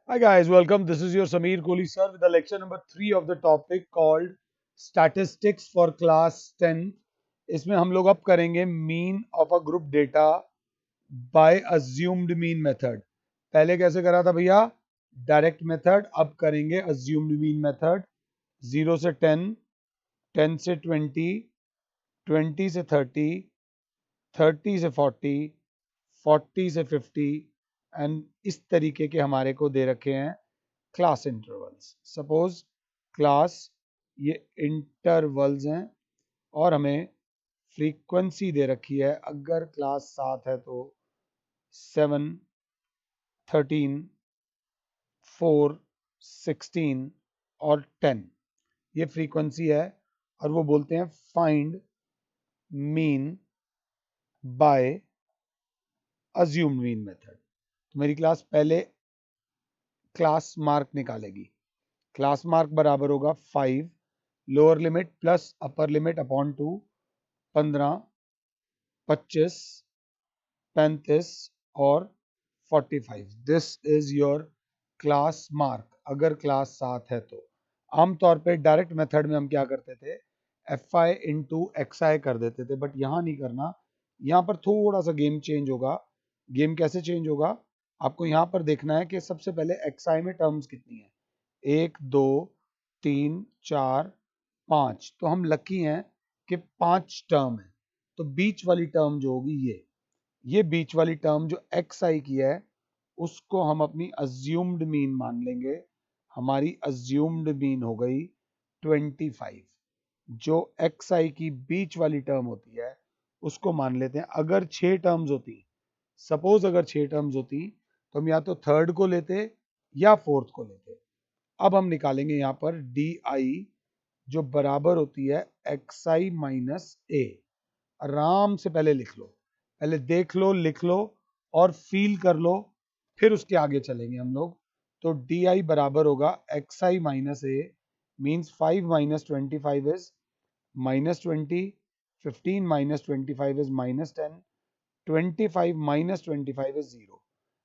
Hi guys, welcome. This is your Sameer Kohli sir with the lecture number 3 of the topic called Statistics for Class 10th. इसमें हम लोग अब करेंगे mean of a group data bye assumed mean method. पहले कैसे करा था भैया? Direct method. अब करेंगे अज्यूम्ड मीन मेथड। 0 से 10, 10 से 20, 20 से 30, 30 से 40, 40 से 50 एंड इस तरीके के हमारे को दे रखे हैं क्लास इंटरवल्स। सपोज क्लास ये इंटरवल्स हैं और हमें फ्रीक्वेंसी दे रखी है। अगर क्लास 7 है तो 7, 13, 4, 16 और 10 ये फ्रीक्वेंसी है और वो बोलते हैं find mean by assumed mean method. तो मेरी क्लास पहले क्लास मार्क निकालेगी। क्लास मार्क बराबर होगा 5 lower limit plus upper limit upon 2, 15, 25, 35 और 45। This is your class mark अगर क्लास 7 है तो। आमतौर पे डायरेक्ट मेथड में हम क्या करते थे, एफ आई इंटू एक्स आई कर देते थे, बट यहाँ नहीं करना। यहाँ पर थोड़ा सा गेम चेंज होगा। गेम कैसे चेंज होगा? आपको यहाँ पर देखना है कि सबसे पहले एक्स आई में टर्म्स कितनी है। 1, 2, 3, 4, 5। तो हम लकी हैं कि 5 टर्म है। तो बीच वाली टर्म जो होगी ये बीच वाली टर्म जो एक्स आई की है उसको हम अपनी अज्यूम्ड मीन मान लेंगे। हमारी अज्यूम्ड मीन हो गई 25। जो एक्स आई की बीच वाली टर्म होती है उसको मान लेते हैं। अगर 6 टर्म्स होती, सपोज अगर 6 टर्म्स होती तो हम या तो थर्ड को लेते या फोर्थ को लेते। अब हम निकालेंगे यहाँ पर डी आई जो बराबर होती है एक्स आई माइनस ए। आराम से पहले लिख लो, पहले देख लो, लिख लो और फील कर लो, फिर उसके आगे चलेंगे हम लोग। तो डी आई बराबर होगा x I minus A means 5 minus 25 is -20, 15 minus 25 is -10, 25 minus 25 is 0।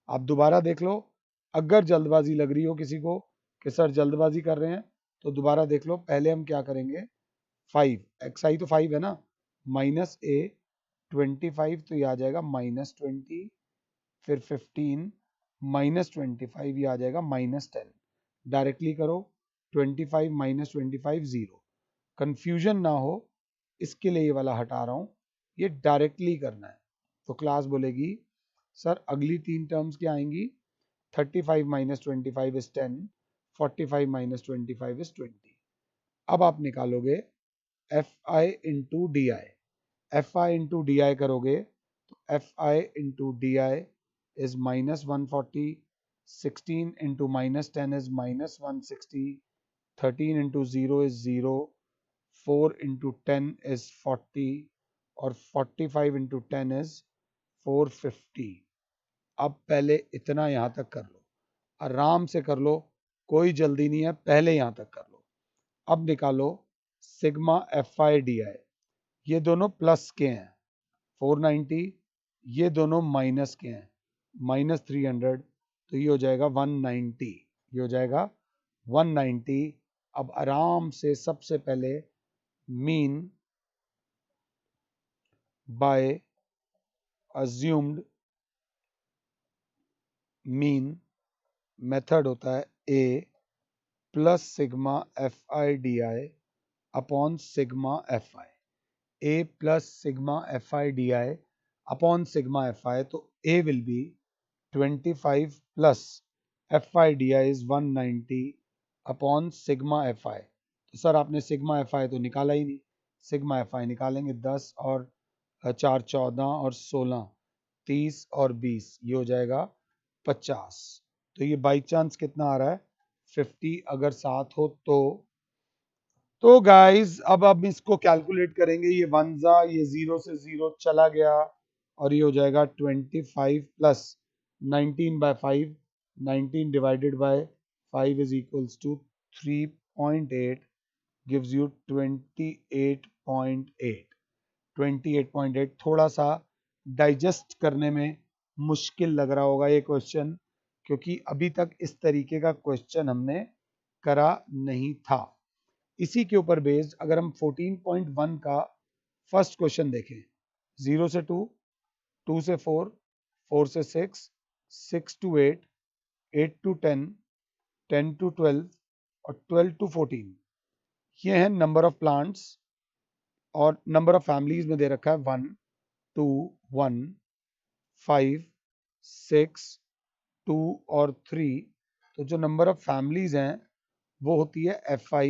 आप दोबारा देख लो। अगर जल्दबाजी लग रही हो किसी को कि सर जल्दबाजी कर रहे हैं तो दोबारा देख लो। पहले हम क्या करेंगे, 5 एक्स आई तो 5 है ना, माइनस ए 25 तो ये आ जाएगा -20, फिर 15 -25 ये आ जाएगा -10। डायरेक्टली करो, 25 माइनस 25 0। कंफ्यूजन ना हो इसके लिए ये वाला हटा रहा हूँ, ये डायरेक्टली करना है। तो क्लास बोलेगी सर अगली 3 टर्म्स क्या आएंगी, 35 माइनस 25 इज 10, 45 माइनस 25 इज 20। अब आप निकालोगे F I into D I. F I into D आई करोगे तो F I into D I is -140, 16 into -10 is -160, 13 into 0 is 0, 4 into 10 is 40 और 45 इंटू 10 इज 450। अब पहले इतना यहां तक कर लो, आराम से कर लो, कोई जल्दी नहीं है, पहले यहां तक कर लो। अब निकालो सिग्मा एफ आई डी आई। ये दोनों प्लस के हैं 490, ये दोनों माइनस के हैं -300। तो ये हो जाएगा 190, ये हो जाएगा 190। अब आराम से सबसे पहले mean by assumed mean method होता है A plus sigma F I D I upon sigma F I. A plus sigma F I D I upon sigma F I. तो A will be 25 plus F I D I is 190 upon sigma F I. तो sir आपने sigma F I तो निकाला ही नहीं। Sigma F आई निकालेंगे, 10 और 4 14 और 16 30 और 20 ये हो जाएगा 50। तो ये बाई चांस कितना आ रहा है, 50 अगर साथ हो तो गाइस अब हम इसको कैलकुलेट करेंगे। ये वन जा, ये 0 से 0 चला गया और ये हो जाएगा 25 plus 19/5। 19 divided by 5 is equals to 3.8 gives you 28.8। 28.8 थोड़ा सा डाइजेस्ट करने में मुश्किल लग रहा होगा ये क्वेश्चन, क्योंकि अभी तक इस तरीके का क्वेश्चन हमने करा नहीं था। इसी के ऊपर बेस्ड अगर हम 14.1 का फर्स्ट क्वेश्चन देखें, 0 से 2, 2 से 4, 4 से 6, 6 to 8, 8 to 10, 10 to 12 और 12 to 14, ये है नंबर ऑफ प्लांट्स और नंबर ऑफ फैमिलीज में दे रखा है 1 2 1 5 6 2 और 3। तो जो नंबर ऑफ फैमिलीज हैं वो होती है FI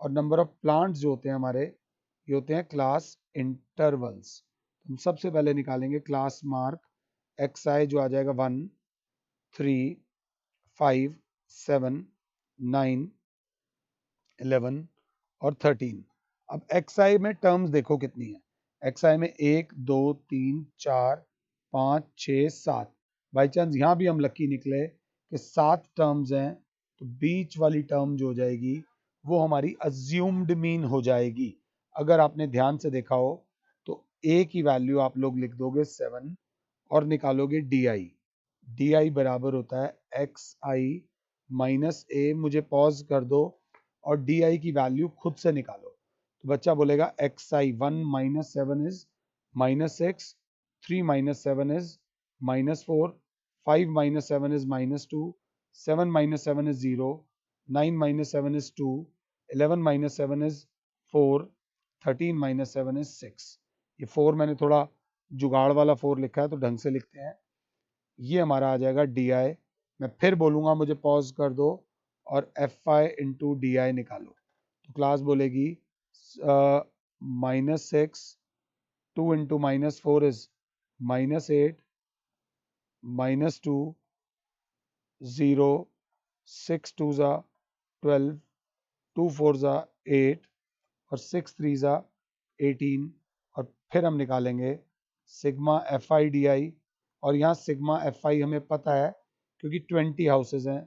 और नंबर ऑफ प्लांट्स जो होते हैं हमारे ये होते हैं क्लास इंटरवल्स। हम सबसे पहले निकालेंगे क्लास मार्क XI जो आ जाएगा 1 3 5 7 9 11 और 13। अब XI में टर्म्स देखो कितनी है। XI में 1 2 3 4 5 6 7। बाई चांस यहाँ भी हम लकी निकले कि 7 टर्म्स हैं तो बीच वाली टर्म जो हो जाएगी वो हमारी अज्यूम्ड मीन हो जाएगी। अगर आपने ध्यान से देखा हो तो A की वैल्यू आप लोग लिख दोगे 7 और निकालोगे DI। DI बराबर होता है XI माइनस A। मुझे पॉज कर दो और DI की वैल्यू खुद से निकालो। तो बच्चा बोलेगा XI 1 minus 7 is minus 6, 3 minus 7 is minus 4, 5 minus 7 is minus 2, 7 minus 7 is 0, 9 minus 7 is 2, 11 minus 7 is 4, 13 minus 7 is 6। ये 4 मैंने थोड़ा जुगाड़ वाला 4 लिखा है तो ढंग से लिखते हैं। ये हमारा आ जाएगा DI। मैं फिर बोलूँगा, मुझे पॉज कर दो और FI इंटू DI निकालो। तो क्लास बोलेगी -6, 2 इंटू -4 इज -8, -2, 0, 6 2 ज़ा 12, 2 4 ज़ा 8 और 6 3 ज़ा 18। और फिर हम निकालेंगे सिग्मा FI DI। और यहाँ सिग्मा FI हमें पता है क्योंकि 20 हाउसेज हैं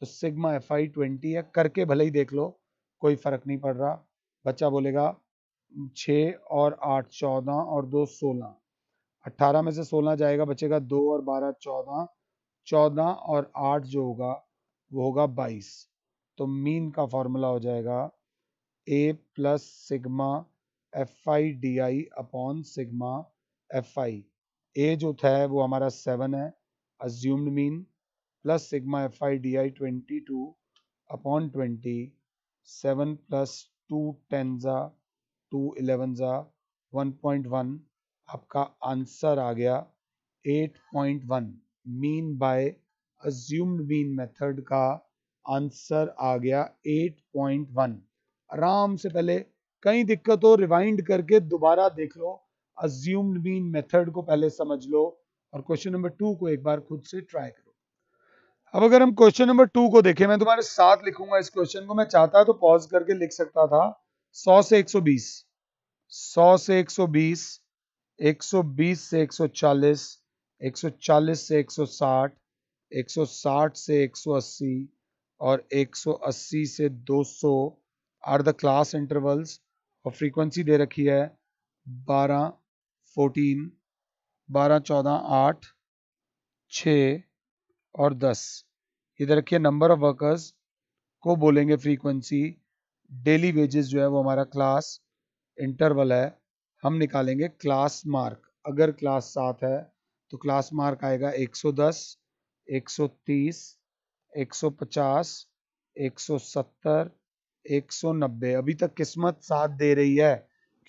तो सिग्मा FI 20 है। करके भले ही देख लो, कोई फर्क नहीं पड़ रहा। बच्चा बोलेगा 6 और 8 14 और 2 16, 18 में से 16 जाएगा, बचेगा 2 और 12 14, 14 और 8 जो होगा वो होगा 22। तो मीन का फॉर्मूला हो जाएगा A plus sigma FI DI upon sigma FI। A जो था वो हमारा 7 है assumed mean, plus sigma FI DI 22 upon 20, 7 plus 2 10 ज़ा 2 11 ज़ा 1.1। आपका आंसर आ गया 8.1। Mean by assumed mean method का आंसर आ गया 8.1। आराम से पहले कहीं दिक्कत हो रिवाइंड करके दोबारा देख लो, अज्यूम्ड मीन मेथड को पहले समझ लो और क्वेश्चन नंबर 2 को एक बार खुद से ट्राई करो। अब अगर हम क्वेश्चन नंबर 2 को देखें, मैं तुम्हारे साथ लिखूंगा इस क्वेश्चन को। मैं चाहता तो पॉज करके लिख सकता था 100 से 120, 100 से 120, 120 से 140, 140 से 160, 160 से 180 और 180 से 200 आर द क्लास इंटरवल्स। और फ्रीक्वेंसी दे रखी है 12 14, 12 14 8 6 और 10। इधर रखिए नंबर ऑफ वर्कर्स को बोलेंगे फ्रीक्वेंसी। डेली वेजेस जो है वो हमारा क्लास इंटरवल है। हम निकालेंगे क्लास मार्क। अगर क्लास 7 है तो क्लास मार्क आएगा 110, 130, 150, 170, 190। अभी तक किस्मत साथ दे रही है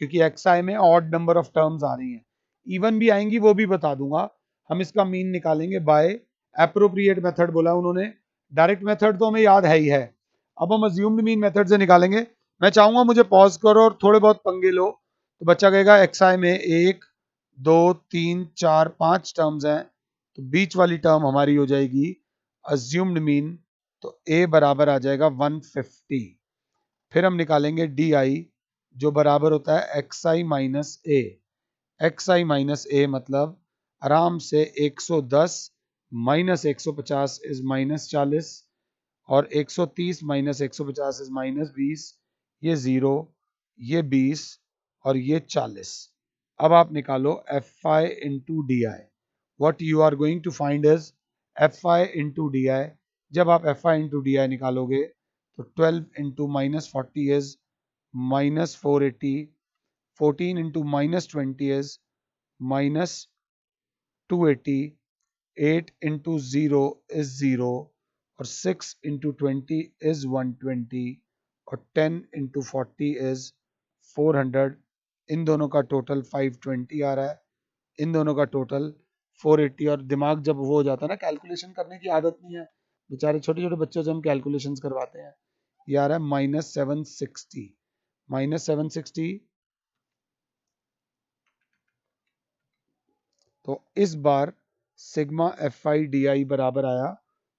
क्योंकि XI में ऑड नंबर ऑफ टर्म्स आ रही हैं। इवन भी आएंगी वो भी बता दूंगा। हम इसका मीन निकालेंगे बाय एप्रोप्रिएट मेथड बोला उन्होंने। डायरेक्ट मेथड तो हमें याद है ही है। अब हम अज्यूम्ड मीन मेथड से निकालेंगे। मैं चाहूंगा मुझे पॉज करो और थोड़े बहुत पंगे लो। तो बच्चा कहेगा XI में 1 2 3 4 5 टर्म्स हैं तो बीच वाली टर्म हमारी हो जाएगी अज्यूम्ड मीन। तो A बराबर आ जाएगा 150। फिर हम निकालेंगे DI जो बराबर होता है XI minus A। XI minus A मतलब आराम से 110 माइनस 150 इज माइनस 40 और 130 माइनस 150 इज माइनस 20। ये 0, ये 20 और ये 40। अब आप निकालो FI into DI। What you are going to find is F I into D आई। जब आप एफ आई इंटू डी आई निकालोगे तो 12 into minus 40 is minus 480, 14 into minus 20 is minus 280, 8 into 0 is 0 और 6 into 20 is 120 और 10 into 40 is 400। इन दोनों का total 520 आ रहा है, इन दोनों का टोटल 480। और दिमाग जब वो हो जाता है ना, कैलकुलेशन करने की आदत नहीं है, बेचारे छोटे छोटे बच्चों से हम कैलकुलेशन करवाते हैं। ये आ रहा है -760, -760। तो इस बार sigma F I D I बराबर आया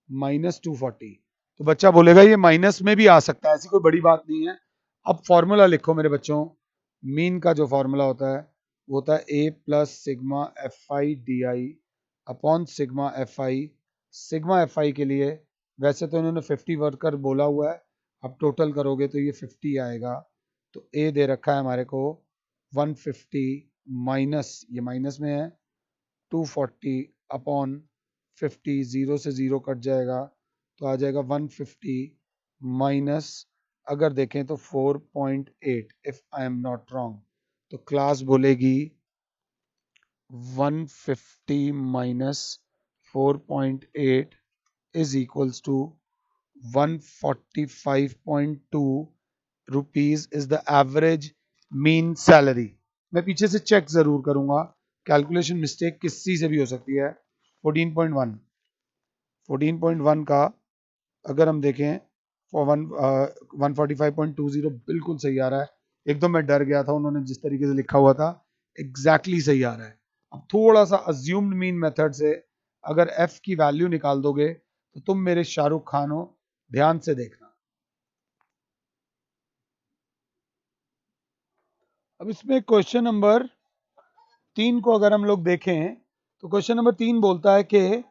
-240। तो बच्चा बोलेगा ये माइनस में भी आ सकता है, ऐसी कोई बड़ी बात नहीं है। अब फॉर्मूला लिखो मेरे बच्चों। मीन का जो फॉर्मूला होता है वो होता है A plus sigma F I D I upon sigma F I. Sigma F I के लिए वैसे तो इन्होंने 50 वर्कर बोला हुआ है, अब टोटल करोगे तो ये 50 आएगा। तो ए दे रखा है हमारे को 150 माइनस, ये माइनस में है, 240 अपॉन 50, 0 से 0 कट जाएगा तो आ जाएगा 150 माइनस, अगर देखें तो 4.8 if I am not wrong. तो क्लास बोलेगी 150 minus 4.8 is equals to 145.2 rupees is the average mean salary. मैं पीछे से चेक जरूर करूंगा, कैलकुलेशन मिस्टेक किसी से भी हो सकती है। 14.1 का अगर हम देखें 145.20 बिल्कुल सही आ रहा है। एकदम मैं डर गया था, उन्होंने जिस तरीके से लिखा हुआ था एग्जैक्टली सही आ रहा है। अब थोड़ा सा अज्यूम्ड मीन मेथड से अगर एफ की वैल्यू निकाल दोगे तो तुम मेरे शाहरुख खान हो, ध्यान से देखना। अब इसमें क्वेश्चन नंबर 3 को अगर हम लोग देखें तो क्वेश्चन नंबर 3 बोलता है कि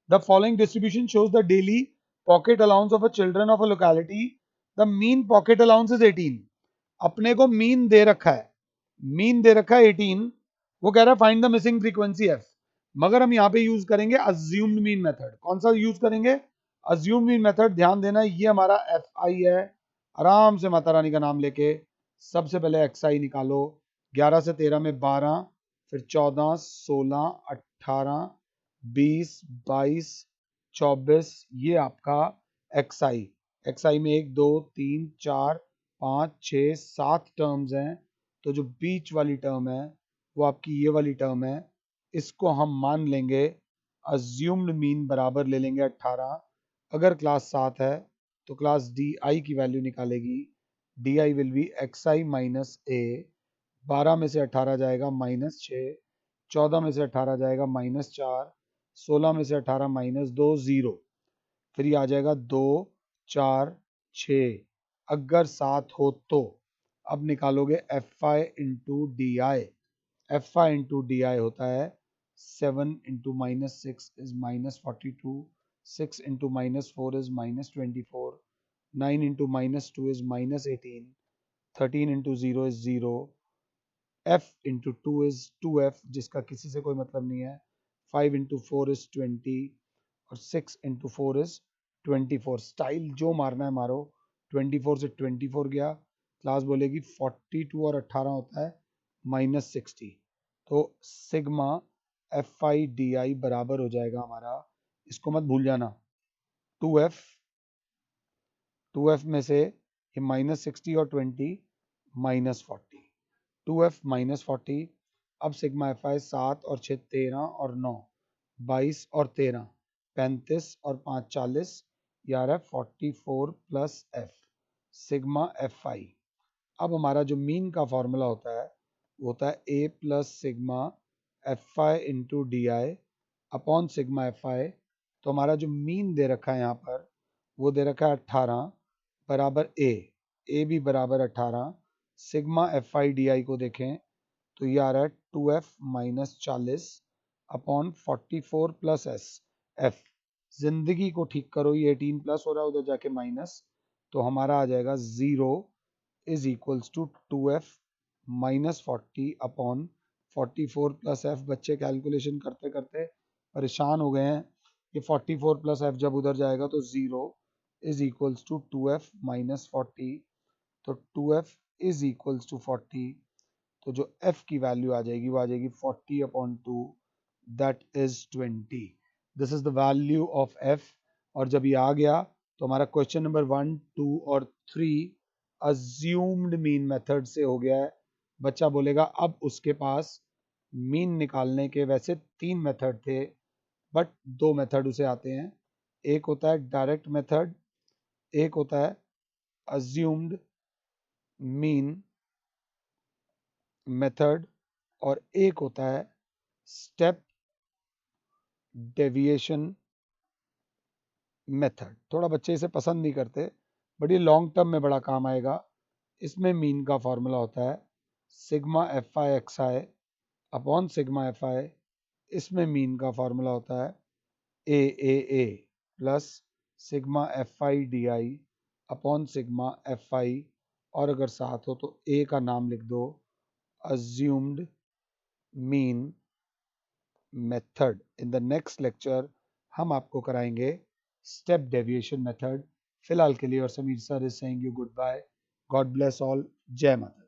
the following distribution shows the daily pocket allowance of a children of a locality. The mean pocket allowance is 18। अपने को मीन दे रखा है, मीन दे रखा है 18। वो कह रहा है find the missing frequency F. मगर हम यहाँ पे यूज करेंगे अज्यूम्ड मीन मेथड। कौन सा यूज करेंगे? Assumed mean method. ध्यान देना, ये हमारा एफ आई है। आराम से माता रानी का नाम लेके सबसे पहले एक्स आई निकालो। 11 से 13 में 12, फिर 14, 16, 18, 20, 22, 24, ये आपका एक्स आई। एक्स आई में 1 2 3 4 5 6 7 टर्म्स हैं। तो जो बीच वाली टर्म है वो आपकी ये वाली टर्म है, इसको हम मान लेंगे अज्यूम्ड मीन बराबर ले लेंगे 18। अगर क्लास 7 है तो क्लास डी आई की वैल्यू निकालेगी। D I will be X I minus A. 12 में से 18 जाएगा -6, 14 में से 18 जाएगा -4, 16 में से 18 -2 0। फिर ये आ जाएगा 2 4 6। अगर 7 हो तो अब निकालोगे F I into D I. F I into D आई होता है 7 into -6 is -42, 6 into -4 is -24, 9 into -2 is -18, 13 into 0 is 0, f into 2 is 2f जिसका किसी से कोई मतलब नहीं है, 5 इंटू 4 इज 20 और 6 इंटू 4 इज 24। स्टाइल जो मारना है मारो। 24 से 24 गया, क्लास बोलेगी 42 और 18 होता है -60। तो sigma F I D I बराबर हो जाएगा हमारा, इसको मत भूल जाना, 2f। 2f में से ये -60 और 20 -40, 2f -40। अब सिग्मा एफ आई 7 और 6 13 और 9 22 और 13 35 और 5 40, ये आ रहा है 44 प्लस एफ सिग्मा एफ आई। अब हमारा जो मीन का फॉर्मूला होता है वो होता है A plus sigma F I into D I upon sigma F I. तो हमारा जो मीन दे रखा है यहाँ पर वो दे रखा है 18 बराबर ए भी बराबर 18। सिग्मा एफ आई डी आई को देखें तो ये आ रहा है 2f -40 upon 44 plus S F. जिंदगी को ठीक करो, ये 18 प्लस हो रहा है उधर जाके माइनस, तो हमारा आ जाएगा 0 is equals to 2f -40 upon 44 plus f. बच्चे कैलकुलेशन करते करते परेशान हो गए हैं, ये 44 प्लस एफ जब उधर जाएगा तो 0 is equals to 2f minus 40, तो 2f इज इक्वल्स टू 40, तो जो f की वैल्यू आ जाएगी वो आ जाएगी 40 upon 2, that is 20। This is the value of f। और जब ये आ गया तो हमारा क्वेश्चन नंबर 1, 2 और 3 अज्यूम्ड मीन मेथड से हो गया है। बच्चा बोलेगा अब उसके पास मीन निकालने के वैसे 3 मेथड थे, बट 2 मेथड उसे आते हैं। एक होता है डायरेक्ट मेथड, एक होता है अज्यूम्ड मीन मेथड, और एक होता है स्टेप डेविएशन मेथड। थोड़ा बच्चे इसे पसंद नहीं करते, बट ये लॉन्ग टर्म में बड़ा काम आएगा। इसमें मीन का फॉर्मूला होता है sigma F I X I upon sigma F I. इसमें मीन का फॉर्मूला होता है A plus sigma F I D I upon sigma F I, और अगर साथ हो तो ए का नाम लिख दो assumed mean method। in the next lecture हम आपको कराएंगे step deviation method। फिलहाल के लिए और Sameer sir is saying you good bye. God bless all. जय माता।